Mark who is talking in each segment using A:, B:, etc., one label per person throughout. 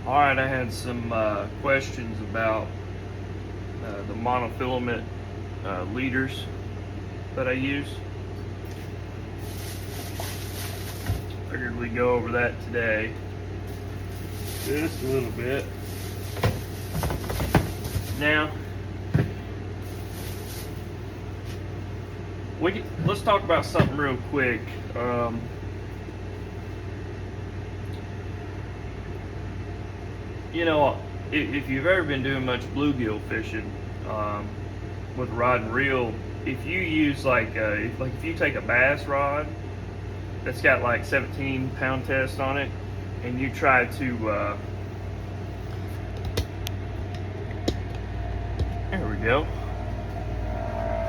A: Alright, I had some questions about the monofilament leaders that I use. Figured we'd go over that today. Just a little bit. Now, let's talk about something real quick. You know, if you've ever been doing much bluegill fishing with rod and reel, if you use if you take a bass rod that's got like 17-pound test on it, and you try to there we go.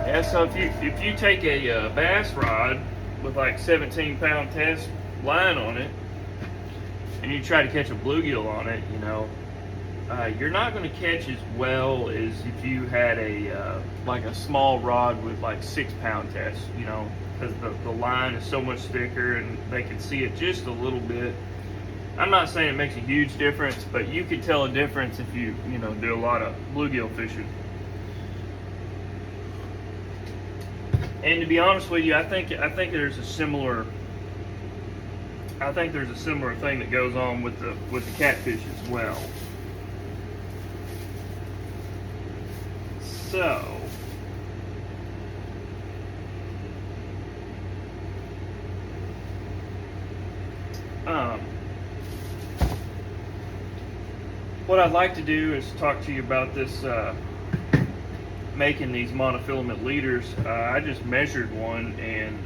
A: Yeah, so if you take a bass rod with like 17-pound test line on it, and you try to catch a bluegill on it, you're not going to catch as well as if you had a like a small rod with like 6-pound test, because the line is so much thicker and they can see it just a little bit. I'm not saying it makes a huge difference, but you could tell a difference if you do a lot of bluegill fishing. And to be honest with you, I think there's a similar thing that goes on with the catfish as well. So, what I'd like to do is talk to you about this making these monofilament leaders. I just measured one, and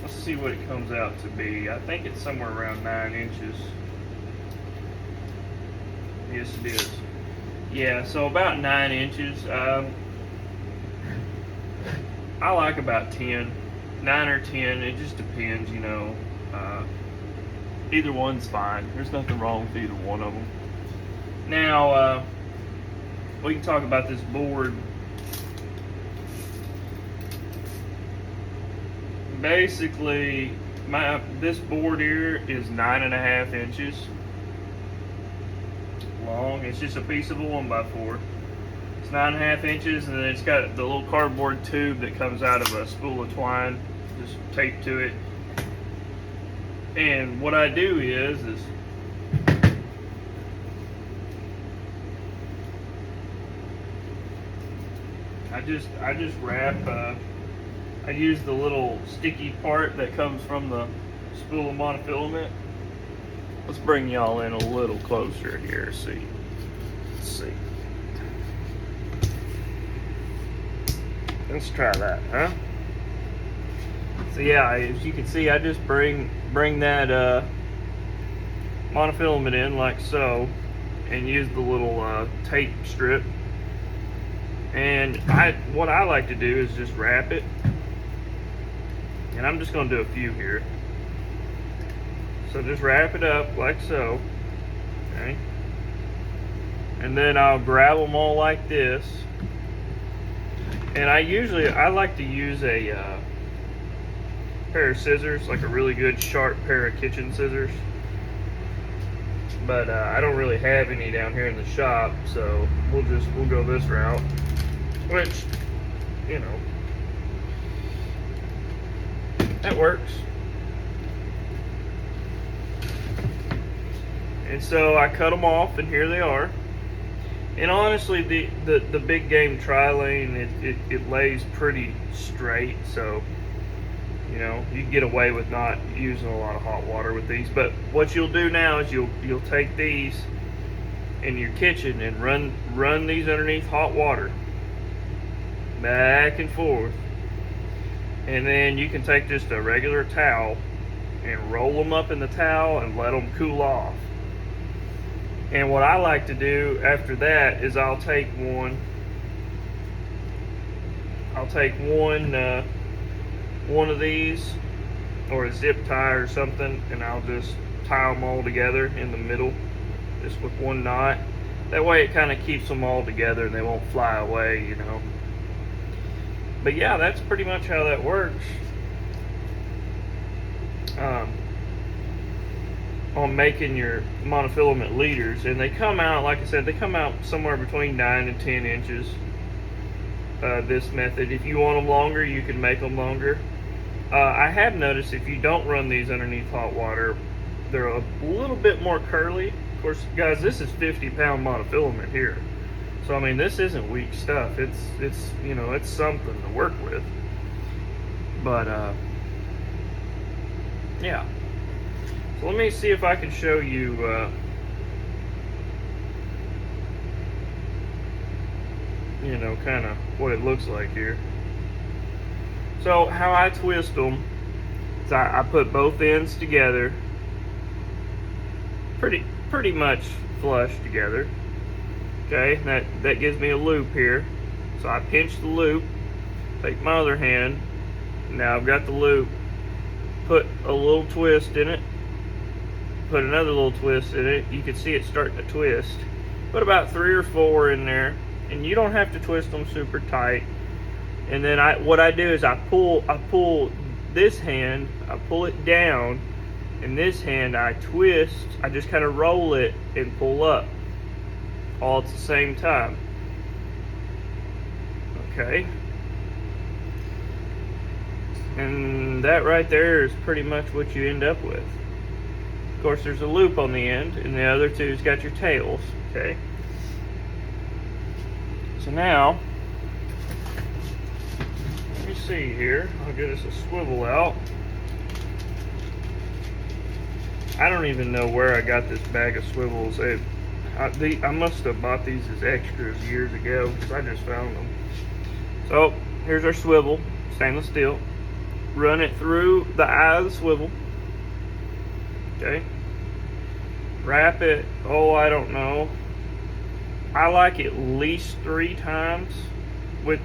A: let's see what it comes out to be. I think it's somewhere around 9 inches. Yes, it is. Yeah, so about 9 inches. I like about 10, 9 or 10. It just depends, either one's fine. There's nothing wrong with either one of them. Now, we can talk about this board. Basically, this board here is 9.5 inches long. It's just a piece of a 1x4. It's 9.5 inches, and then it's got the little cardboard tube that comes out of a spool of twine, just taped to it. And what I do is I just wrap. I use the little sticky part that comes from the spool of monofilament. Let's bring y'all in a little closer here. Let's see. Let's try that, huh? So yeah, as you can see, I just bring that monofilament in like so, and use the little tape strip. And what I like to do is just wrap it, and I'm just going to do a few here. So just wrap it up like so, okay? And then I'll grab them all like this. And I like to use a pair of scissors, like a really good sharp pair of kitchen scissors. But I don't really have any down here in the shop, so we'll go this route, which, that works. And so I cut them off, and here they are. And honestly, the big game tri-lane, it lays pretty straight, so you can get away with not using a lot of hot water with these. But what you'll do now is you'll take these in your kitchen and run these underneath hot water, back and forth, and then you can take just a regular towel and roll them up in the towel and let them cool off. And what I like to do after that is I'll take one of these, or a zip tie or something, and I'll just tie them all together in the middle, just with one knot. That way it kind of keeps them all together and they won't fly away, But yeah, that's pretty much how that works. making your monofilament leaders, and they come out, like I said, they come out somewhere between 9 and 10 inches. This method, if you want them longer, you can make them longer. I have noticed if you don't run these underneath hot water, they're a little bit more curly. Of course, guys, this is 50-pound monofilament here, so I mean, this isn't weak stuff. It's you know, it's something to work with. But yeah. So let me see if I can show you. You know, kind of what it looks like here. So how I twist them is I put both ends together, pretty much flush together. Okay, that gives me a loop here. So I pinch the loop, take my other hand. Now I've got the loop. Put a little twist in it. Put another little twist in it. You can see it starting to twist. Put about 3 or 4 in there. And you don't have to twist them super tight. And then what I do is I pull this hand, I pull it down, and this hand I twist. I just kind of roll it and pull up, all at the same time. Okay. And that right there is pretty much what you end up with. Of course, there's a loop on the end, and the other two's got your tails. Okay. So now, let me see here. I'll get us a swivel out. I don't even know where I got this bag of swivels. I must have bought these as extras years ago because I just found them. So here's our swivel, stainless steel. Run it through the eye of the swivel. Okay. Wrap it, I don't know. I like at least 3 times, with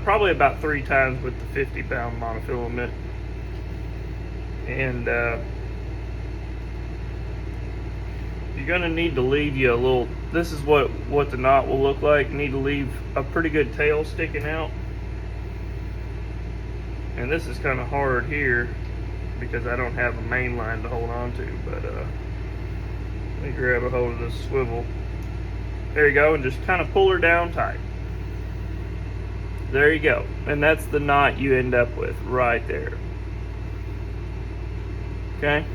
A: probably about 3 times with the 50-pound monofilament. And you're gonna need to leave you a little. This is what the knot will look like. You need to leave a pretty good tail sticking out. And this is kind of hard here because I don't have a main line to hold on to. But let me grab a hold of this swivel. There you go, and just kind of pull her down tight. There you go. And that's the knot you end up with right there. Okay?